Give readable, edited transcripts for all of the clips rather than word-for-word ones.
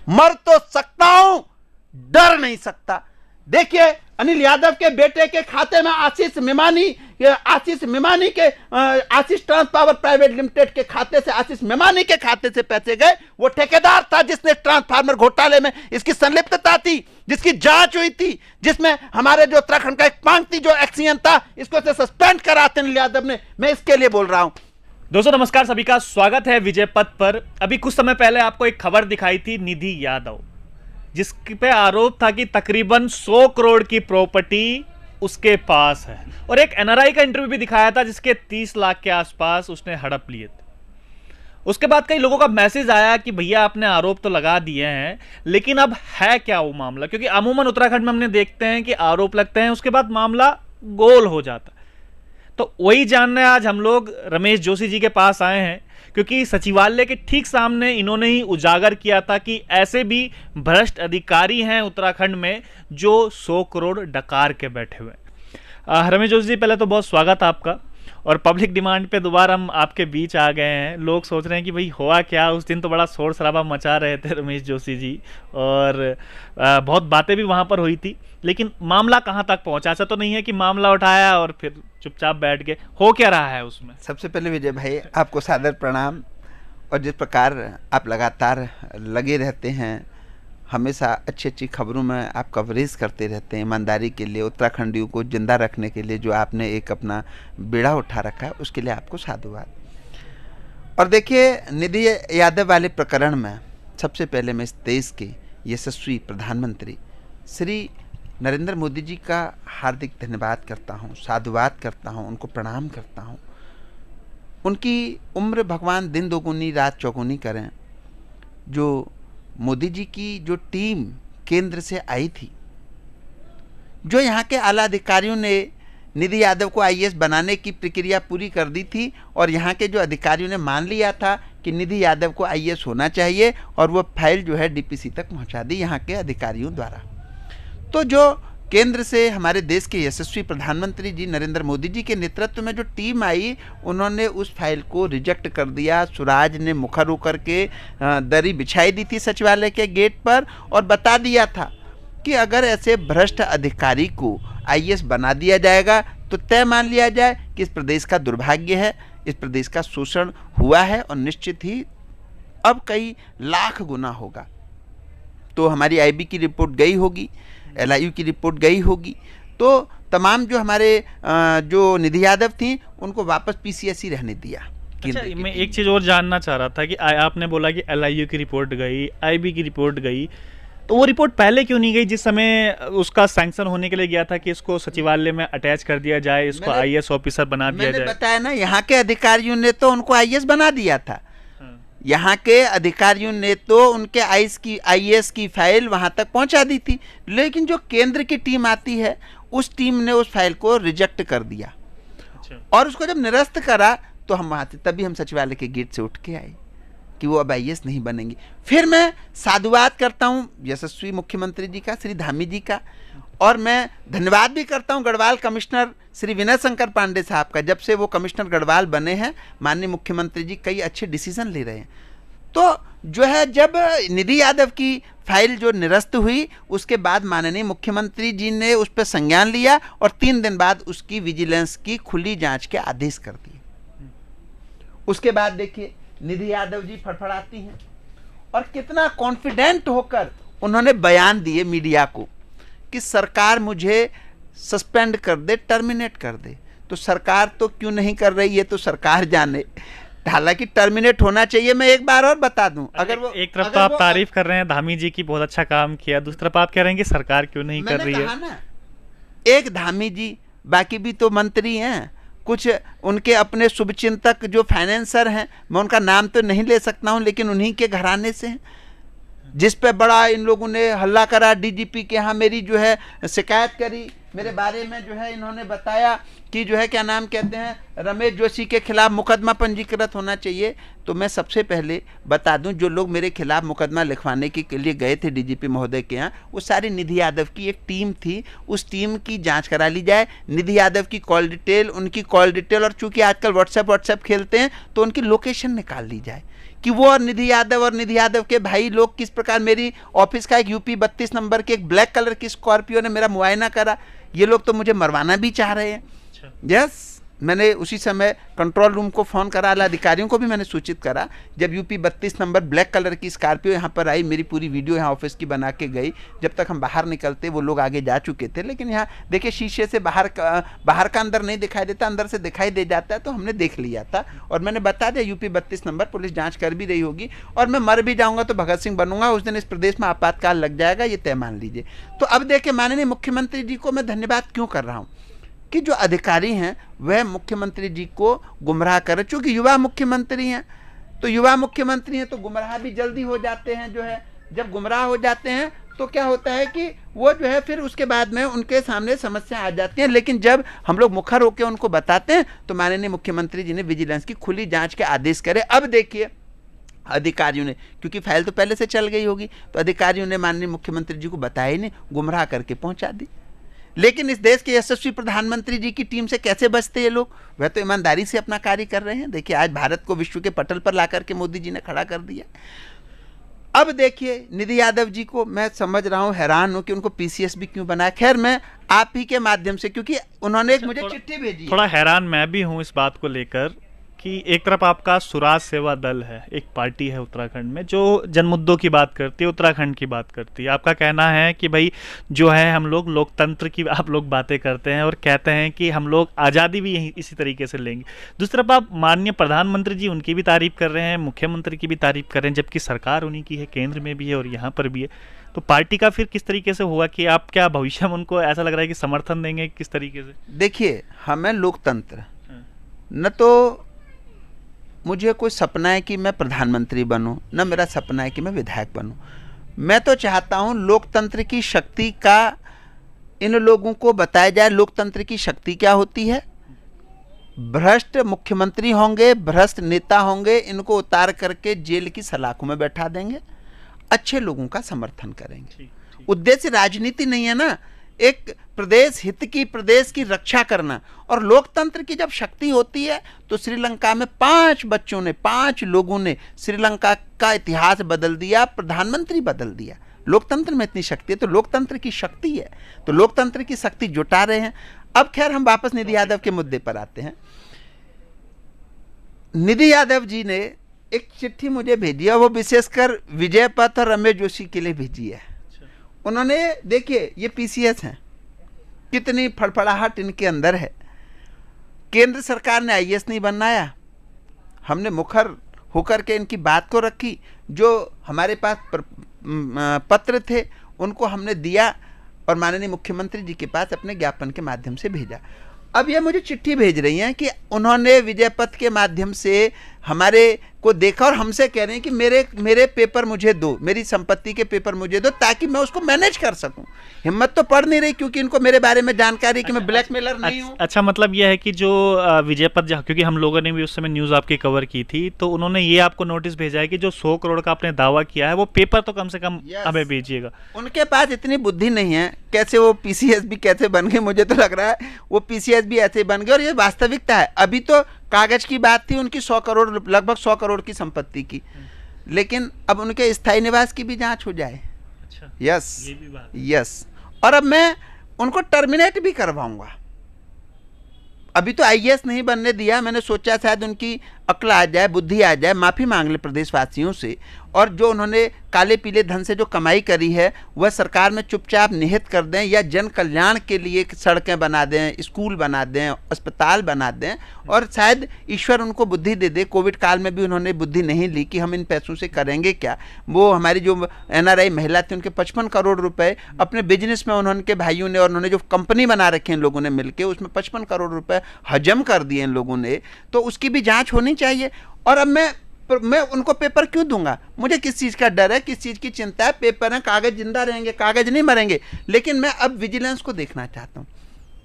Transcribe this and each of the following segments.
मर तो सकता हूं, डर नहीं सकता। देखिए, अनिल यादव के बेटे के खाते में आशीष मिमानी के आशीष ट्रांस पावर प्राइवेट लिमिटेड के खाते से, आशीष मिमानी के खाते से पैसे गए। वो ठेकेदार था जिसने ट्रांसफार्मर घोटाले में इसकी संलिप्तता थी, जिसकी जांच हुई थी, जिसमें हमारे जो उत्तराखंड का एक पांगती जो एक्सीएन था, इसको से सस्पेंड करा अनिल यादव ने। मैं इसके लिए बोल रहा हूं। दोस्तों नमस्कार, सभी का स्वागत है विजय पथ पर। अभी कुछ समय पहले आपको एक खबर दिखाई थी निधि यादव, जिस पे आरोप था कि तकरीबन 100 करोड़ की प्रॉपर्टी उसके पास है, और एक एनआरआई का इंटरव्यू भी दिखाया था जिसके 30 लाख के आसपास उसने हड़प लिए थे। उसके बाद कई लोगों का मैसेज आया कि भैया आपने आरोप तो लगा दिए हैं, लेकिन अब है क्या वो मामला, क्योंकि अमूमन उत्तराखंड में हमने देखते हैं कि आरोप लगते हैं, उसके बाद मामला गोल हो जाता है। तो वही जानने आज हम लोग रमेश जोशी जी के पास आए हैं, क्योंकि सचिवालय के ठीक सामने इन्होंने ही उजागर किया था कि ऐसे भी भ्रष्ट अधिकारी हैं उत्तराखंड में जो 100 करोड़ डकार के बैठे हुए हैं। रमेश जोशी जी, पहले तो बहुत स्वागत आपका, और पब्लिक डिमांड पे दोबारा हम आपके बीच आ गए हैं। लोग सोच रहे हैं कि भाई हुआ क्या। उस दिन तो बड़ा शोर शराबा मचा रहे थे रमेश जोशी जी, और बहुत बातें भी वहाँ पर हुई थी, लेकिन मामला कहाँ तक पहुँचा? ऐसा तो नहीं है कि मामला उठाया और फिर चुपचाप बैठ गए। हो क्या रहा है उसमें? सबसे पहले विजय भाई, आपको सादर प्रणाम। और जिस प्रकार आप लगातार लगे रहते हैं, हमेशा अच्छी अच्छी खबरों में आप कवरेज करते रहते हैं, ईमानदारी के लिए, उत्तराखंडियों को जिंदा रखने के लिए जो आपने एक अपना बेड़ा उठा रखा है, उसके लिए आपको साधुवाद। और देखिए, निधि यादव वाले प्रकरण में सबसे पहले मैं इस देश के यशस्वी प्रधानमंत्री श्री नरेंद्र मोदी जी का हार्दिक धन्यवाद करता हूँ, साधुवाद करता हूँ, उनको प्रणाम करता हूँ। उनकी उम्र भगवान दिन दोगुनी रात चौगुनी करें। जो मोदी जी की जो टीम केंद्र से आई थी, जो यहाँ के आला अधिकारियों ने निधि यादव को आईएएस बनाने की प्रक्रिया पूरी कर दी थी, और यहाँ के जो अधिकारियों ने मान लिया था कि निधि यादव को आईएएस होना चाहिए, और वो फाइल जो है डीपीसी तक पहुँचा दी यहाँ के अधिकारियों द्वारा। तो जो केंद्र से हमारे देश के यशस्वी प्रधानमंत्री जी नरेंद्र मोदी जी के नेतृत्व में जो टीम आई, उन्होंने उस फाइल को रिजेक्ट कर दिया। सुराज ने मुखर होकर के दरी बिछाई दी थी सचिवालय के गेट पर, और बता दिया था कि अगर ऐसे भ्रष्ट अधिकारी को आईएएस बना दिया जाएगा तो तय मान लिया जाए कि इस प्रदेश का दुर्भाग्य है, इस प्रदेश का शोषण हुआ है, और निश्चित ही अब कई लाख गुना होगा। तो हमारी आईबी की रिपोर्ट गई होगी, एलआईयू की रिपोर्ट गई होगी, तो तमाम जो हमारे जो निधि यादव थी उनको वापस पीसीएस ही रहने दिया। अच्छा, मैं एक चीज़ और जानना चाह रहा था कि आपने बोला कि एलआईयू की रिपोर्ट गई, आईबी की रिपोर्ट गई, तो वो रिपोर्ट पहले क्यों नहीं गई जिस समय उसका सैंक्शन होने के लिए गया था कि इसको सचिवालय में अटैच कर दिया जाए, इसको आईएएस ऑफिसर बना दिया जाए? मैंने बताया ना, यहाँ के अधिकारियों ने तो उनको आईएएस बना दिया था। यहाँ के अधिकारियों ने तो उनके आईएएस की फाइल वहाँ तक पहुँचा दी थी, लेकिन जो केंद्र की टीम आती है, उस टीम ने उस फाइल को रिजेक्ट कर दिया। अच्छा। और उसको जब निरस्त करा तो हम वहाँ से, तभी हम सचिवालय के गेट से उठ के आए कि वो अब आईएएस नहीं बनेंगी। फिर मैं साधुवाद करता हूँ यशस्वी मुख्यमंत्री जी का, श्री धामी जी का, और मैं धन्यवाद भी करता हूं गढ़वाल कमिश्नर श्री विनय शंकर पांडे साहब का। जब से वो कमिश्नर गढ़वाल बने हैं, माननीय मुख्यमंत्री जी कई अच्छे डिसीजन ले रहे हैं। तो जो है, जब निधि यादव की फाइल जो निरस्त हुई, उसके बाद माननीय मुख्यमंत्री जी ने उस पर संज्ञान लिया, और 3 दिन बाद उसकी विजिलेंस की खुली जांच के आदेश कर दिए। उसके बाद देखिए, निधि यादव जी फड़फड़ाती हैं, और कितना कॉन्फिडेंट होकर उन्होंने बयान दिए मीडिया को कि सरकार मुझे सस्पेंड कर दे, टर्मिनेट कर दे। तो सरकार तो क्यों नहीं कर रही है, तो सरकार जाने। हालांकि टर्मिनेट होना चाहिए। मैं एक बार और बता दूं, अगर वो एक तरफ तो आप तारीफ कर रहे हैं धामी जी की, बहुत अच्छा काम किया, दूसरी तरफ आप कह रहे हैं कि सरकार क्यों नहीं कर रही है। ना, एक धामी जी, बाकी भी तो मंत्री हैं, कुछ उनके अपने शुभचिंतक जो फाइनेंसर हैं, मैं उनका नाम तो नहीं ले सकता हूं, लेकिन उन्हीं के घराने से हैं, जिस पे बड़ा इन लोगों ने हल्ला करा। डीजीपी के यहाँ मेरी जो है शिकायत करी, मेरे बारे में जो है इन्होंने बताया कि जो है क्या नाम कहते हैं, रमेश जोशी के खिलाफ मुकदमा पंजीकृत होना चाहिए। तो मैं सबसे पहले बता दूं, जो लोग मेरे खिलाफ मुकदमा लिखवाने के लिए गए थे डीजीपी महोदय के यहाँ, वो सारी निधि यादव की एक टीम थी। उस टीम की जांच करा ली जाए, निधि यादव की कॉल डिटेल, उनकी कॉल डिटेल, और चूंकि आजकल व्हाट्सएप खेलते हैं तो उनकी लोकेशन निकाल ली जाए कि वो और निधि यादव के भाई लोग किस प्रकार मेरी ऑफिस का एक यूपी 32 नंबर की एक ब्लैक कलर की स्कॉर्पियो ने मेरा मुआयना करा। ये लोग तो मुझे मरवाना भी चाह रहे हैं। यस, मैंने उसी समय कंट्रोल रूम को फ़ोन करा, आला अधिकारियों को भी मैंने सूचित करा। जब यूपी 32 नंबर ब्लैक कलर की स्कॉर्पियो यहाँ पर आई, मेरी पूरी वीडियो यहाँ ऑफिस की बना के गई। जब तक हम बाहर निकलते वो लोग आगे जा चुके थे, लेकिन यहाँ देखिए शीशे से बाहर का अंदर नहीं दिखाई देता, अंदर से दिखाई दे जाता है, तो हमने देख लिया था। और मैंने बता दिया यूपी 32 नंबर, पुलिस जाँच कर भी रही होगी, और मैं मर भी जाऊँगा तो भगत सिंह बनूंगा, उस दिन इस प्रदेश में आपातकाल लग जाएगा, ये तय मान लीजिए। तो अब देखिए माननीय मुख्यमंत्री जी को मैं धन्यवाद क्यों कर रहा हूँ कि जो अधिकारी हैं वह मुख्यमंत्री जी को गुमराह कर रहे, चूंकि युवा मुख्यमंत्री हैं, तो युवा मुख्यमंत्री हैं तो गुमराह भी जल्दी हो जाते हैं। जो है जब गुमराह हो जाते हैं तो क्या होता है कि वो जो है फिर उसके बाद में उनके सामने समस्या आ जाती हैं। लेकिन जब हम लोग मुखर होकर उनको बताते हैं तो माननीय मुख्यमंत्री जी ने विजिलेंस की खुली जांच के आदेश करे। अब देखिए अधिकारियों ने, क्योंकि फाइल तो पहले से चल गई होगी, तो अधिकारियों ने माननीय मुख्यमंत्री जी को बताया ही नहीं, गुमराह करके पहुंचा दी। लेकिन इस देश के यशस्वी प्रधानमंत्री जी की टीम से कैसे बचते ये लोग? वह तो ईमानदारी से अपना कार्य कर रहे हैं। देखिए आज भारत को विश्व के पटल पर लाकर के मोदी जी ने खड़ा कर दिया। अब देखिए निधि यादव जी को मैं समझ रहा हूँ, हैरान हूँ कि उनको पीसीएस भी क्यों बनाया। खैर मैं आप ही के माध्यम से, क्योंकि उन्होंने एक मुझे चिट्ठी भेजी, थोड़ा हैरान मैं भी हूँ इस बात को लेकर कि एक तरफ आपका स्वराज सेवा दल है, एक पार्टी है उत्तराखंड में जो जनमुद्दों की बात करती है, उत्तराखंड की बात करती है। आपका कहना है कि भाई जो है हम लोग लोकतंत्र की आप लोग बातें करते हैं और कहते हैं कि हम लोग आज़ादी भी यही इसी तरीके से लेंगे। दूसरी तरफ आप माननीय प्रधानमंत्री जी उनकी भी तारीफ कर रहे हैं, मुख्यमंत्री की भी तारीफ कर रहे हैं, जबकि सरकार उन्हीं की है, केंद्र में भी है और यहाँ पर भी है। तो पार्टी का फिर किस तरीके से होगा कि आप क्या भविष्य में उनको ऐसा लग रहा है कि समर्थन देंगे, किस तरीके से? देखिए हमें लोकतंत्र, न तो मुझे कोई सपना है कि मैं प्रधानमंत्री बनूं, न मेरा सपना है कि मैं विधायक बनूं। मैं तो चाहता हूं लोकतंत्र की शक्ति का इन लोगों को बताया जाए। लोकतंत्र की शक्ति क्या होती है? भ्रष्ट मुख्यमंत्री होंगे, भ्रष्ट नेता होंगे, इनको उतार करके जेल की सलाखों में बैठा देंगे, अच्छे लोगों का समर्थन करेंगे। उद्देश्य राजनीति नहीं है ना, एक प्रदेश हित की, प्रदेश की रक्षा करना। और लोकतंत्र की जब शक्ति होती है तो श्रीलंका में 5 लोगों ने श्रीलंका का इतिहास बदल दिया, प्रधानमंत्री बदल दिया। लोकतंत्र में इतनी शक्ति है, तो लोकतंत्र की शक्ति है, तो लोकतंत्र की शक्ति जुटा रहे हैं। अब खैर हम वापस निधि यादव के मुद्दे पर आते हैं। निधि यादव जी ने एक चिट्ठी मुझे भेजी है, वो विशेषकर विजय पथ और रमेश जोशी के लिए भेजी है। उन्होंने, देखिए ये पीसीएस हैं, कितनी फड़फड़ाहट इनके अंदर है। केंद्र सरकार ने आईएएस नहीं बनाया, हमने मुखर होकर के इनकी बात को रखी। जो हमारे पास पत्र थे उनको हमने दिया और माननीय मुख्यमंत्री जी के पास अपने ज्ञापन के माध्यम से भेजा। अब ये मुझे चिट्ठी भेज रही हैं कि उन्होंने विजय पथ के माध्यम से हमारे को देखा और हमसे कह रहे हैं कि मेरे पेपर मुझे दो, मेरी संपत्ति के पेपर मुझे दो, ताकि मैं उसको मैनेज कर सकूं। हिम्मत तो पड़ नहीं रही, क्योंकि इनको मेरे बारे में जानकारी कि मैं ब्लैकमेलर नहीं हूं। अच्छा, मतलब यह है कि जो विजय पथ, क्योंकि हम लोगों ने भी उस समय न्यूज़ आपकी कवर की थी, तो उन्होंने ये आपको नोटिस भेजा है कि जो 100 करोड़ का आपने दावा किया है वो पेपर तो कम से कम हमें भेजिएगा। उनके पास इतनी बुद्धि नहीं है, कैसे वो पीसीएस भी कैसे बन गए, मुझे तो लग रहा है वो पीसीएस भी ऐसे बन गए। और ये वास्तविकता है। अभी तो कागज की बात थी उनकी 100 करोड़, लगभग 100 करोड़ की संपत्ति की, लेकिन अब उनके स्थायी निवास की भी जांच हो जाए। अच्छा, यस, ये भी बात। यस, और अब मैं उनको टर्मिनेट भी करवाऊंगा। अभी तो आईएएस नहीं बनने दिया, मैंने सोचा शायद उनकी अक्ल आ जाए, बुद्धि आ जाए, माफ़ी मांग ले प्रदेशवासियों से, और जो उन्होंने काले पीले धन से जो कमाई करी है वह सरकार में चुपचाप निहित कर दें, या जन कल्याण के लिए सड़कें बना दें, स्कूल बना दें, अस्पताल बना दें, और शायद ईश्वर उनको बुद्धि दे दे। कोविड काल में भी उन्होंने बुद्धि नहीं ली कि हम इन पैसों से करेंगे क्या। वो हमारी जो एनआरआई महिला थी, उनके 55 करोड़ रुपए अपने बिजनेस में उन्होंने भाइयों ने, और उन्होंने जो कंपनी बना रखी है इन लोगों ने मिलकर, उसमें 55 करोड़ रुपए हजम कर दिए इन लोगों ने, तो उसकी भी जाँच होनी चाहिए। और अब मैं उनको पेपर क्यों दूंगा? मुझे किस चीज़ का डर है, किस चीज़ की चिंता है? पेपर हैं, कागज जिंदा रहेंगे, कागज नहीं मरेंगे। लेकिन मैं अब विजिलेंस को देखना चाहता हूँ।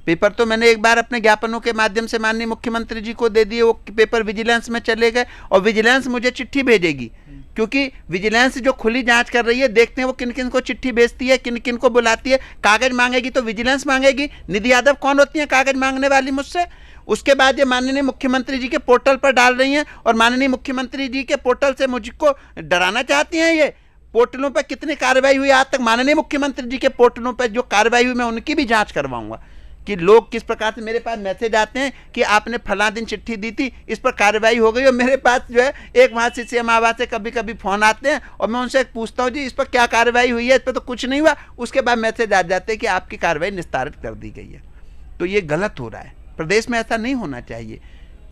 पेपर तो मैंने एक बार अपने ज्ञापनों के माध्यम से माननीय मुख्यमंत्री जी को दे दिए, वो पेपर विजिलेंस में चले गए, और विजिलेंस मुझे चिट्ठी भेजेगी, क्योंकि विजिलेंस जो खुली जांच कर रही है, देखते हैं वो किन किन को चिट्ठी भेजती है, किन किन को बुलाती है। कागज मांगेगी तो विजिलेंस मांगेगी। निधि यादव कौन होती है कागज मांगने वाली मुझसे? उसके बाद ये माननीय मुख्यमंत्री जी के पोर्टल पर डाल रही हैं और माननीय मुख्यमंत्री जी के पोर्टल से मुझको डराना चाहती हैं। ये पोर्टलों पर कितनी कार्रवाई हुई आज तक, माननीय मुख्यमंत्री जी के पोर्टलों पर जो कार्रवाई हुई मैं उनकी भी जांच करवाऊंगा कि लोग किस प्रकार से, मेरे पास मैसेज आते हैं कि आपने फला दिन चिट्ठी दी थी, इस पर कार्रवाई हो गई, और मेरे पास जो है एक वहाँ से सीएम आवास से कभी कभी फ़ोन आते हैं और मैं उनसे पूछता हूँ जी इस पर क्या कार्रवाई हुई है, इस पर तो कुछ नहीं हुआ, उसके बाद मैसेज आ जाते हैं कि आपकी कार्रवाई निस्तारित कर दी गई है। तो ये गलत हो रहा है, प्रदेश में ऐसा नहीं होना चाहिए,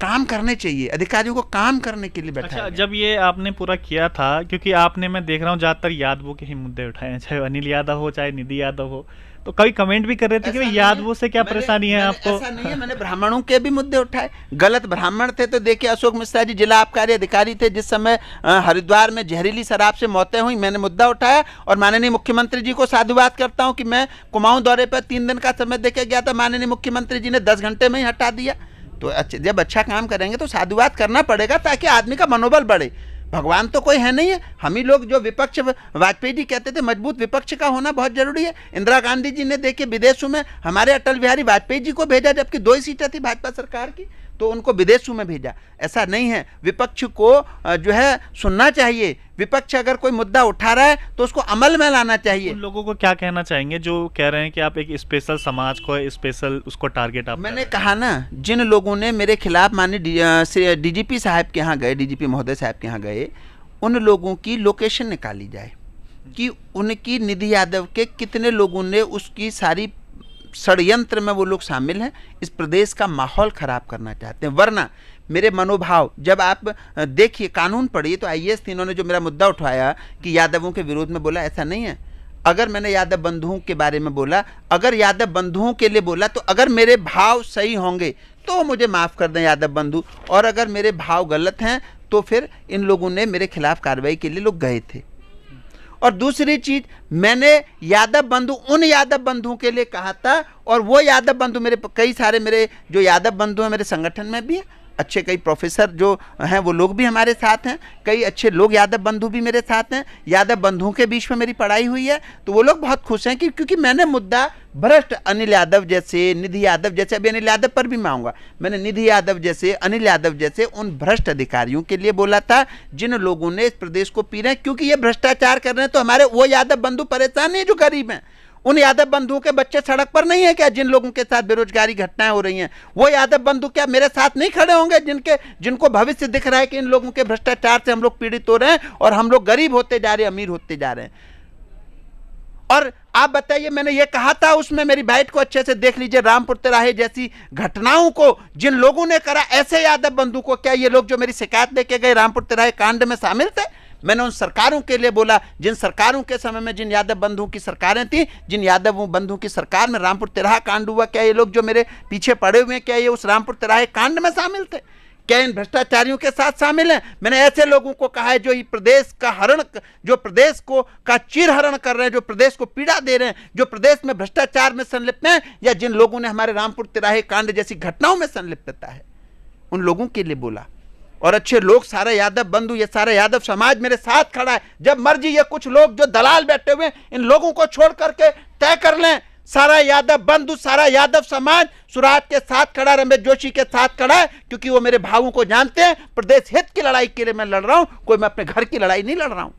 काम करने चाहिए, अधिकारियों को काम करने के लिए बैठा। अच्छा, जब ये आपने पूरा किया था, क्योंकि आपने, मैं देख रहा हूँ ज़्यादातर यादवों के ही मुद्दे उठाए हैं, चाहे अनिल यादव हो चाहे निधि यादव हो, तो कई कमेंट भी कर रहे थे कि यादवों से क्या परेशानी है आपको। ऐसा नहीं है, मैंने ब्राह्मणों के भी मुद्दे उठाए। गलत ब्राह्मण थे तो देखिए अशोक मिश्रा जी जिला आबकारी अधिकारी थे, जिस समय हरिद्वार में जहरीली शराब से मौतें हुई, मैंने मुद्दा उठाया और माननीय मुख्यमंत्री जी को साधुवाद करता हूं कि मैं कुमाऊं दौरे पर 3 दिन का समय देके गया था, माननीय मुख्यमंत्री जी ने 10 घंटे में ही हटा दिया। तो जब अच्छा काम करेंगे तो साधुवाद करना पड़ेगा ताकि आदमी का मनोबल बढ़े। भगवान तो कोई है नहीं है, हम ही लोग जो विपक्ष, वाजपेयी जी कहते थे मजबूत विपक्ष का होना बहुत जरूरी है। इंदिरा गांधी जी ने देखिए विदेशों में हमारे अटल बिहारी वाजपेयी जी को भेजा, जबकि 2 ही सीटें थी भाजपा सरकार की, तो उनको विदेशों में भेजा। ऐसा नहीं है, विपक्ष को जो है सुनना चाहिए, विपक्ष अगर कोई मुद्दा उठा रहा है तो उसको अमल में लाना चाहिए। उन लोगों को क्या कहना चाहेंगे जो कह रहे हैं कि आप एक स्पेशल समाज को, स्पेशल उसको टारगेट आप? मैंने कहा ना, जिन लोगों ने मेरे खिलाफ माननीय डीजीपी साहब के यहाँ गए, डीजीपी महोदय साहब के यहाँ गए, उन लोगों की लोकेशन निकाली जाए कि उनकी निधि यादव के कितने लोगों ने उसकी सारी षड्यंत्र में वो लोग शामिल हैं, इस प्रदेश का माहौल खराब करना चाहते हैं। वरना मेरे मनोभाव, जब आप देखिए कानून पढ़िए तो आईएएस तीनों ने जो मेरा मुद्दा उठाया कि यादवों के विरोध में बोला, ऐसा नहीं है। अगर मैंने यादव बंधुओं के बारे में बोला, अगर यादव बंधुओं के लिए बोला, तो अगर मेरे भाव सही होंगे तो मुझे माफ़ कर दें यादव बंधु, और अगर मेरे भाव गलत हैं तो फिर इन लोगों ने मेरे खिलाफ कार्रवाई के लिए लोग गए थे। और दूसरी चीज, मैंने यादव बंधु उन यादव बंधुओं के लिए कहा था, और वो यादव बंधु मेरे कई सारे, मेरे जो यादव बंधु हैं मेरे संगठन में भी हैं, अच्छे कई प्रोफेसर जो हैं वो लोग भी हमारे साथ हैं, कई अच्छे लोग यादव बंधु भी मेरे साथ हैं, यादव बंधुओं के बीच में मेरी पढ़ाई हुई है, तो वो लोग बहुत खुश हैं कि क्योंकि मैंने मुद्दा भ्रष्ट अनिल यादव जैसे, निधि यादव जैसे, अभी अनिल यादव पर भी मैं आऊँगा, मैंने निधि यादव जैसे, अनिल यादव जैसे उन भ्रष्ट अधिकारियों के लिए बोला था जिन लोगों ने इस प्रदेश को पी रहे हैं, क्योंकि ये भ्रष्टाचार कर रहे हैं। तो हमारे वो यादव बंधु परेशान नहीं जो गरीब हैं, उन यादव बंधुओं के बच्चे सड़क पर नहीं है क्या? जिन लोगों के साथ बेरोजगारी घटनाएं हो रही हैं, वो यादव बंधु क्या मेरे साथ नहीं खड़े होंगे? जिनको भविष्य दिख रहा है कि इन लोगों के भ्रष्टाचार से हम लोग पीड़ित हो रहे हैं और हम लोग गरीब होते जा रहे हैं, अमीर होते जा रहे हैं। और आप बताइए, मैंने ये कहा था उसमें, मेरी बाइट को अच्छे से देख लीजिए, रामपुर तिराहे जैसी घटनाओं को जिन लोगों ने करा, ऐसे यादव बंधु को क्या ये लोग जो मेरी शिकायत लेके गए रामपुर तिराहे कांड में शामिल थे? मैंने उन सरकारों के लिए बोला, जिन सरकारों के समय में जिन यादव बंधुओं की सरकारें थी, जिन यादव बंधुओं की सरकार में रामपुर तिराहा कांड हुआ, क्या ये लोग जो मेरे पीछे पड़े हुए हैं, क्या ये उस रामपुर तिराहे कांड में शामिल थे? क्या इन भ्रष्टाचारियों के साथ शामिल हैं? मैंने ऐसे लोगों को कहा है जो ये प्रदेश का हरण, जो प्रदेश को का चीरहरण कर रहे हैं, जो प्रदेश को पीड़ा दे रहे हैं, जो प्रदेश में भ्रष्टाचार में संलिप्त हैं, या जिन लोगों ने हमारे रामपुर तिराहे कांड जैसी घटनाओं में संलिप्तता है, उन लोगों के लिए बोला। और अच्छे लोग, सारा यादव बंधु, ये सारा यादव समाज मेरे साथ खड़ा है। जब मर्जी ये कुछ लोग जो दलाल बैठे हुए, इन लोगों को छोड़ करके तय कर लें, सारा यादव बंधु, सारा यादव समाज सुराज के साथ खड़ा, रमेश जोशी के साथ खड़ा है, क्योंकि वो मेरे भावों को जानते हैं। प्रदेश हित की लड़ाई के लिए मैं लड़ रहा हूं, कोई मैं अपने घर की लड़ाई नहीं लड़ रहा हूं।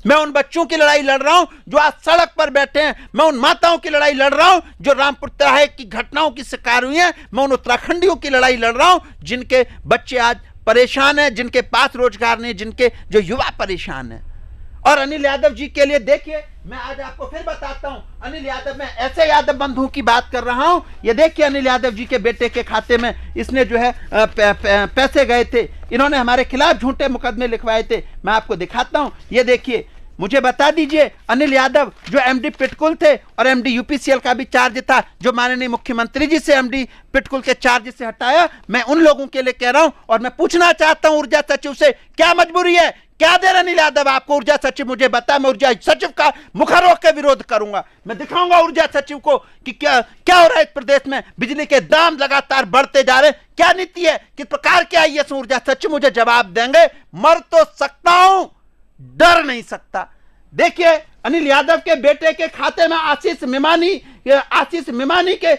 मैं उन बच्चों की लड़ाई लड़ रहा हूं जो आज सड़क पर बैठे हैं। मैं उन माताओं की लड़ाई लड़ रहा हूं जो रामपुर तिराहे की घटनाओं की शिकार हुई हैं। मैं उन उत्तराखंडियों की लड़ाई लड़ रहा हूं जिनके बच्चे आज परेशान हैं, जिनके पास रोजगार नहीं, जिनके जो युवा परेशान हैं। और अनिल यादव जी के लिए देखिए, मैं आज आपको फिर बताता हूं, अनिल यादव, मैं ऐसे यादव बंधुओं की बात कर रहा हूं। ये देखिए, अनिल यादव जी के बेटे के खाते में इसने जो है पैसे गए थे, इन्होंने हमारे खिलाफ झूठे मुकदमे लिखवाए थे। मैं आपको दिखाता हूं, ये देखिए, मुझे बता दीजिए, अनिल यादव जो एमडी पिटकुल थे और एमडी यूपीसीएल का भी चार्ज था, जो माननीय मुख्यमंत्री जी से एमडी पिटकुल के चार्ज से हटाया, मैं उन लोगों के लिए कह रहा हूं। और मैं पूछना चाहता हूं ऊर्जा सचिव से, क्या मजबूरी है, क्या देर अनिल यादव आपको? ऊर्जा सचिव मुझे बता, मैं ऊर्जा सचिव का मुखरोक के विरोध करूंगा। मैं दिखाऊंगा ऊर्जा सचिव को कि क्या हो रहा है इस प्रदेश में। बिजली के दाम लगातार बढ़ते जा रहे हैं, क्या नीति है, किस प्रकार के आईएएस ऊर्जा सचिव मुझे जवाब देंगे। मर तो सकता हूं, डर नहीं सकता। देखिए, अनिल यादव के बेटे के खाते में आशीष मिमानी कि आशीष मेमानी के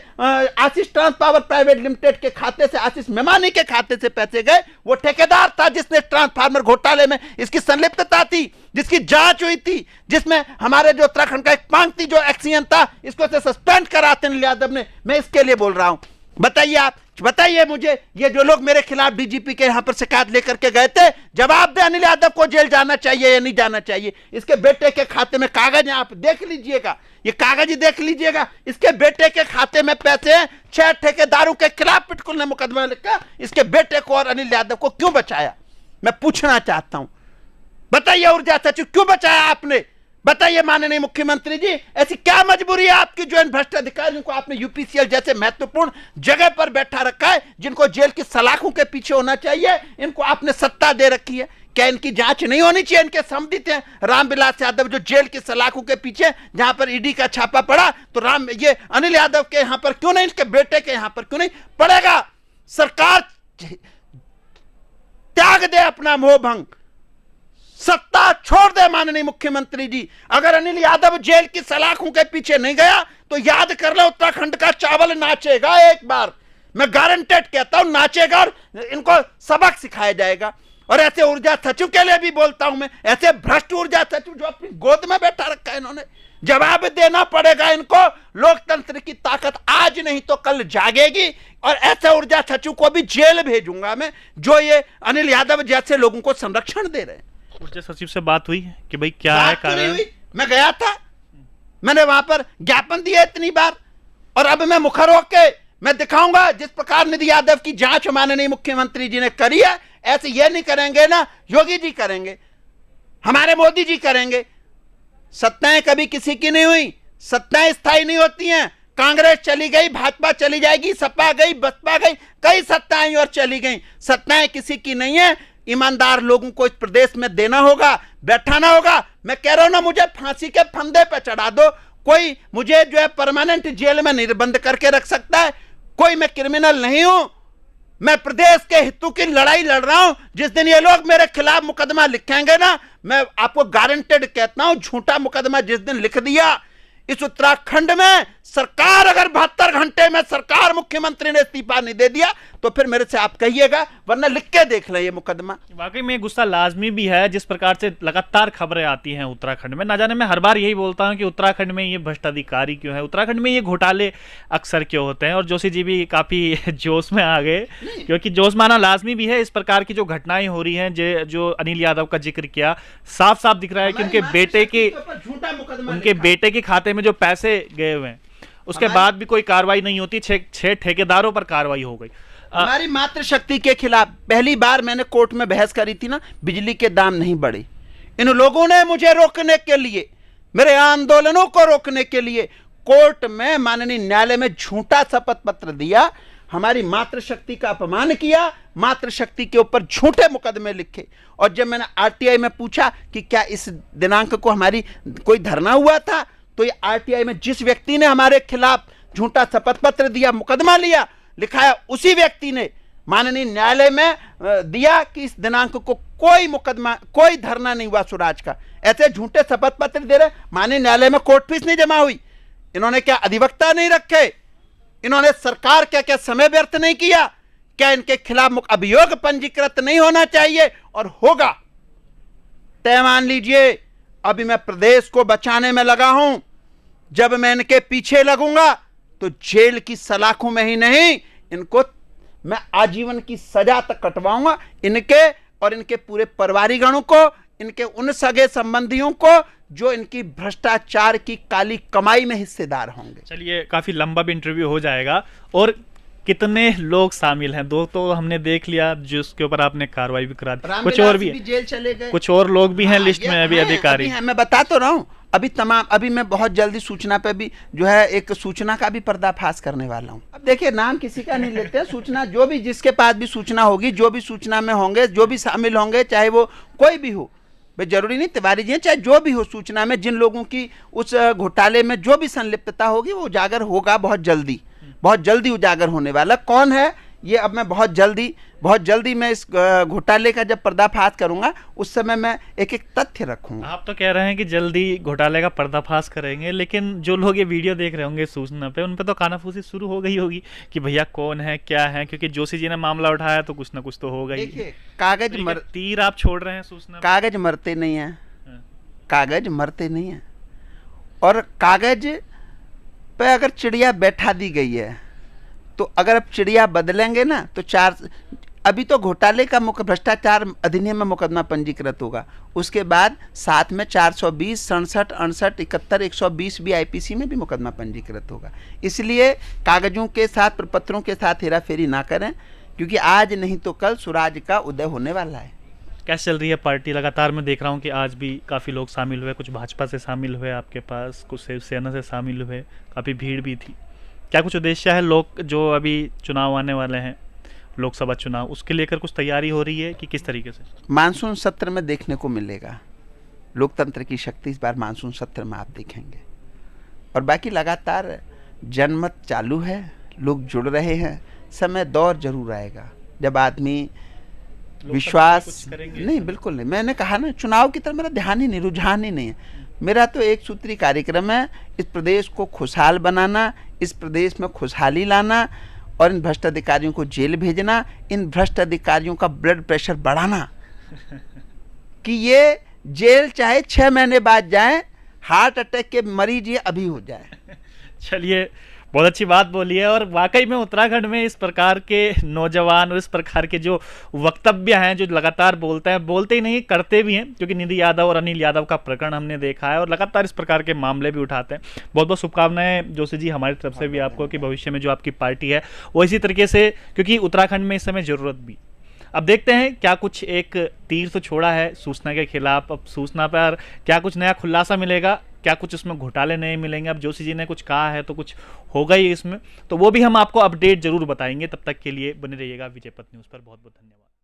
आशीष ट्रांस पावर प्राइवेट लिमिटेड के खाते से, आशीष मेमानी के खाते से पैसे गए। वो ठेकेदार था जिसने ट्रांसफार्मर घोटाले में इसकी संलिप्तता थी, जिसकी जांच हुई थी, जिसमें हमारे जो उत्तराखंड का एक पांगती जो एक्सीएन था इसको से सस्पेंड करा अनिल यादव ने। मैं इसके लिए बोल रहा हूं। बताइए, आप बताइए मुझे, ये जो लोग मेरे खिलाफ डीजीपी के यहां पर शिकायत लेकर के गए थे, जवाब दे, अनिल यादव को जेल जाना चाहिए या नहीं जाना चाहिए? इसके बेटे के खाते में कागज, आप देख लीजिएगा, ये कागज ही देख लीजिएगा, इसके बेटे के खाते में पैसे हैं। 6 ठेकेदारों के खिलाफ पिटकुल ने मुकदमा लिखा, इसके बेटे को और अनिल यादव को क्यों बचाया? मैं पूछना चाहता हूं, बताइए ऊर्जा सचिव, क्यों बचाया आपने? बताइए माननीय मुख्यमंत्री जी, ऐसी क्या मजबूरी है आपकी जो इन भ्रष्ट अधिकारियों को आपने यूपीसीएल जैसे महत्वपूर्ण जगह पर बैठा रखा है, जिनको जेल की सलाखों के पीछे होना चाहिए, इनको आपने सत्ता दे रखी है? क्या इनकी जांच नहीं होनी चाहिए? इनके संबंधित हैं रामविलास यादव जो जेल की सलाखों के पीछे, जहां पर ईडी का छापा पड़ा, तो ये अनिल यादव के यहां पर क्यों नहीं, इसके बेटे के यहां पर क्यों नहीं पड़ेगा? सरकार त्याग दे अपना मोहभंग, सत्ता छोड़ दे माननीय मुख्यमंत्री जी। अगर अनिल यादव जेल की सलाखों के पीछे नहीं गया तो याद कर लो, उत्तराखंड का चावल नाचेगा एक बार, मैं गारंटेड कहता हूं, नाचेगा और इनको सबक सिखाया जाएगा। और ऐसे ऊर्जा सचिव के लिए भी बोलता हूं मैं, ऐसे भ्रष्ट ऊर्जा सचिव जो अपनी गोद में बैठा रखा है, इन्होंने जवाब देना पड़ेगा इनको। लोकतंत्र की ताकत आज नहीं तो कल जागेगी, और ऐसे ऊर्जा सचिव को भी जेल भेजूंगा मैं जो ये अनिल यादव जैसे लोगों को संरक्षण दे रहे हैं। ऊर्जा सचिव से बात हुई कि भाई क्या है कारण? मैं गया था, मैंने वहां पर ज्ञापन दिया इतनी बार, और अब मैं मुखर होके मैं दिखाऊंगा जिस प्रकार निधि यादव की जांच माननीय मुख्यमंत्री जी ने करी है, ऐसे ये नहीं करेंगे ना योगी जी करेंगे, हमारे मोदी जी करेंगे। सत्ताएं कभी किसी की नहीं हुई, सत्ताएं स्थायी नहीं होती हैं। कांग्रेस चली गई, भाजपा चली जाएगी, सपा गई, बसपा गई, कई सत्ताएं और चली गई। सत्ताएं किसी की नहीं है। ईमानदार लोगों को इस प्रदेश में देना होगा, बैठाना होगा। मैं कह रहा हूं ना, मुझे फांसी के फंदे पे चढ़ा दो, कोई मुझे जो है परमानेंट जेल में निर्बंध करके रख सकता है, कोई मैं क्रिमिनल नहीं हूं। मैं प्रदेश के हितों की लड़ाई लड़ रहा हूं। जिस दिन ये लोग मेरे खिलाफ मुकदमा लिखेंगे ना, मैं आपको गारंटेड कहता हूं, झूठा मुकदमा जिस दिन लिख दिया इस उत्तराखंड में, सरकार अगर 72 घंटे में सरकार मुख्यमंत्री ने इस्तीफा नहीं दे दिया तो फिर मेरे से आप कहिएगा, वरना लिख के देख ले ये मुकदमा। वाकई में गुस्सा लाजमी भी है, जिस प्रकार से लगातार खबरें आती हैं उत्तराखंड में। ना जाने मैं हर बार यही बोलता हूं कि उत्तराखंड में ये भ्रष्टाधिकारी क्यों है, उत्तराखंड में ये घोटाले अक्सर क्यों होते हैं। और जोशी जी भी काफी जोश में आ गए, क्योंकि जोश माना लाजमी भी है। इस प्रकार की जो घटनाएं हो रही हैं, जो अनिल यादव का जिक्र किया, साफ साफ दिख रहा है कि उनके बेटे के खाते में जो पैसे गए हुए हैं, उसके बाद भी कोई कार्रवाई नहीं होती। 6 ठेकेदारों पर कार्रवाई हो गई। हमारी मातृशक्ति के खिलाफ पहली बार मैंने कोर्ट में बहस करी थी ना, बिजली के दाम नहीं बढ़े। इन लोगों ने मुझे रोकने के लिए, मेरे आंदोलनों को रोकने के लिए कोर्ट में माननीय न्यायालय में झूठा शपथ पत्र दिया, हमारी मातृशक्ति का अपमान किया, मातृशक्ति के ऊपर झूठे मुकदमे लिखे। और जब मैंने आरटीआई में पूछा कि क्या इस दिनांक को हमारी कोई धरना हुआ था, तो ये आरटीआई में जिस व्यक्ति ने हमारे खिलाफ झूठा शपथ पत्र दिया, मुकदमा लिया, लिखाया, उसी व्यक्ति ने माननीय न्यायालय में दिया कि इस दिनांक को कोई मुकदमा, कोई धरना नहीं हुआ स्वराज का। ऐसे झूठे शपथ पत्र दे रहे। माननीय न्यायालय में कोर्ट फीस नहीं जमा हुई, इन्होंने क्या अधिवक्ता नहीं रखे, इन्होंने सरकार क्या समय व्यर्थ नहीं किया, क्या इनके खिलाफ अभियोग पंजीकृत नहीं होना चाहिए? और होगा, तय मान लीजिए। अभी मैं प्रदेश को बचाने में लगा हूं, जब मैं इनके पीछे लगूंगा तो जेल की सलाखों में ही नहीं, इनको मैं आजीवन की सजा तक कटवाऊंगा, इनके और इनके पूरे परिवारीगणों को, इनके उन सगे संबंधियों को जो इनकी भ्रष्टाचार की काली कमाई में हिस्सेदार होंगे। चलिए, काफी लंबा भी इंटरव्यू हो जाएगा। और कितने लोग शामिल हैं, 2 तो हमने देख लिया जिसके ऊपर आपने कार्रवाई भी करा दी, कुछ और भी जेल चले गए, कुछ और लोग भी हैं लिस्ट में अभी अधिकारी। मैं बता तो रहा हूं, अभी मैं बहुत जल्दी सूचना पे भी जो है एक सूचना का भी पर्दाफाश करने वाला हूं। अब देखिए, नाम किसी का नहीं लेते, सूचना जो भी, जिसके पास भी सूचना होगी, जो भी सूचना में होंगे, जो भी शामिल होंगे, चाहे वो कोई भी हो, भाई जरूरी नहीं तिवारी जी, चाहे जो भी हो, सूचना में जिन लोगों की उस घोटाले में जो भी संलिप्तता होगी वो उजागर होगा बहुत जल्दी, बहुत जल्दी उजागर होने वाला। कौन है ये अब मैं बहुत जल्दी मैं इस घोटाले का जब पर्दाफाश करूंगा उस समय मैं एक एक तथ्य रखूंगा। आप तो कह रहे हैं कि जल्दी घोटाले का पर्दाफाश करेंगे, लेकिन जो लोग ये वीडियो देख रहे होंगे सूचना पे, उन पे तो कानाफूसी शुरू हो गई होगी कि भैया कौन है क्या है, क्योंकि जोशी जी ने मामला उठाया तो कुछ ना कुछ तो होगा ही। देखिए तीर आप छोड़ रहे हैं सूचना, कागज मरते नहीं है, कागज मरते नहीं है। और कागज पे अगर चिड़िया बैठा दी गई है तो अगर अब चिड़िया बदलेंगे ना तो अभी तो घोटाले का भ्रष्टाचार अधिनियम में मुकदमा पंजीकृत होगा, उसके बाद साथ में 420, 67, 68, 71, 120 भी आईपीसी में भी मुकदमा पंजीकृत होगा। इसलिए कागजों के साथ, प्रपत्रों के साथ हेरा फेरी ना करें, क्योंकि आज नहीं तो कल स्वराज का उदय होने वाला है। कैसे चल रही है पार्टी? लगातार मैं देख रहा हूँ कि आज भी काफ़ी लोग शामिल हुए, कुछ भाजपा से शामिल हुए आपके पास, कुछ शिवसेना से शामिल हुए, काफ़ी भीड़ भी थी। क्या कुछ उद्देश्य है? लोग जो अभी चुनाव आने वाले हैं, लोकसभा चुनाव, उसके लेकर कुछ तैयारी हो रही है कि किस तरीके से? मानसून सत्र में देखने को मिलेगा लोकतंत्र की शक्ति। इस बार मानसून सत्र में आप देखेंगे। और बाकी लगातार जनमत चालू है, लोग जुड़ रहे हैं। समय दौर जरूर आएगा जब आदमी विश्वास नहीं, बिल्कुल नहीं। मैंने कहा ना, चुनाव की तरफ मेरा ध्यान ही नहीं, रुझान ही नहीं है। मेरा तो एक सूत्री कार्यक्रम है, इस प्रदेश को खुशहाल बनाना, इस प्रदेश में खुशहाली लाना और इन भ्रष्ट अधिकारियों को जेल भेजना, इन भ्रष्ट अधिकारियों का ब्लड प्रेशर बढ़ाना कि ये जेल चाहे 6 महीने बाद जाए, हार्ट अटैक के मरीज ये अभी हो जाए। चलिए, बहुत अच्छी बात बोली है। और वाकई में उत्तराखंड में इस प्रकार के नौजवान और इस प्रकार के जो वक्तव्य हैं, जो लगातार बोलते हैं, बोलते ही नहीं करते भी हैं, क्योंकि निधि यादव और अनिल यादव का प्रकरण हमने देखा है और लगातार इस प्रकार के मामले भी उठाते हैं। बहुत बहुत शुभकामनाएं जोशी जी हमारी तरफ से भी आपको कि भविष्य में जो आपकी पार्टी है वो इसी तरीके से, क्योंकि उत्तराखंड में इस समय ज़रूरत भी। अब देखते हैं क्या कुछ, एक तीर तो छोड़ा है सूचना के खिलाफ, अब सूचना पर क्या कुछ नया खुलासा मिलेगा, क्या कुछ इसमें घोटाले नहीं मिलेंगे। अब जोशी जी ने कुछ कहा है तो कुछ होगा ही इसमें, तो वो भी हम आपको अपडेट जरूर बताएंगे। तब तक के लिए बने रहिएगा विजय पथ न्यूज़ पर। बहुत बहुत धन्यवाद।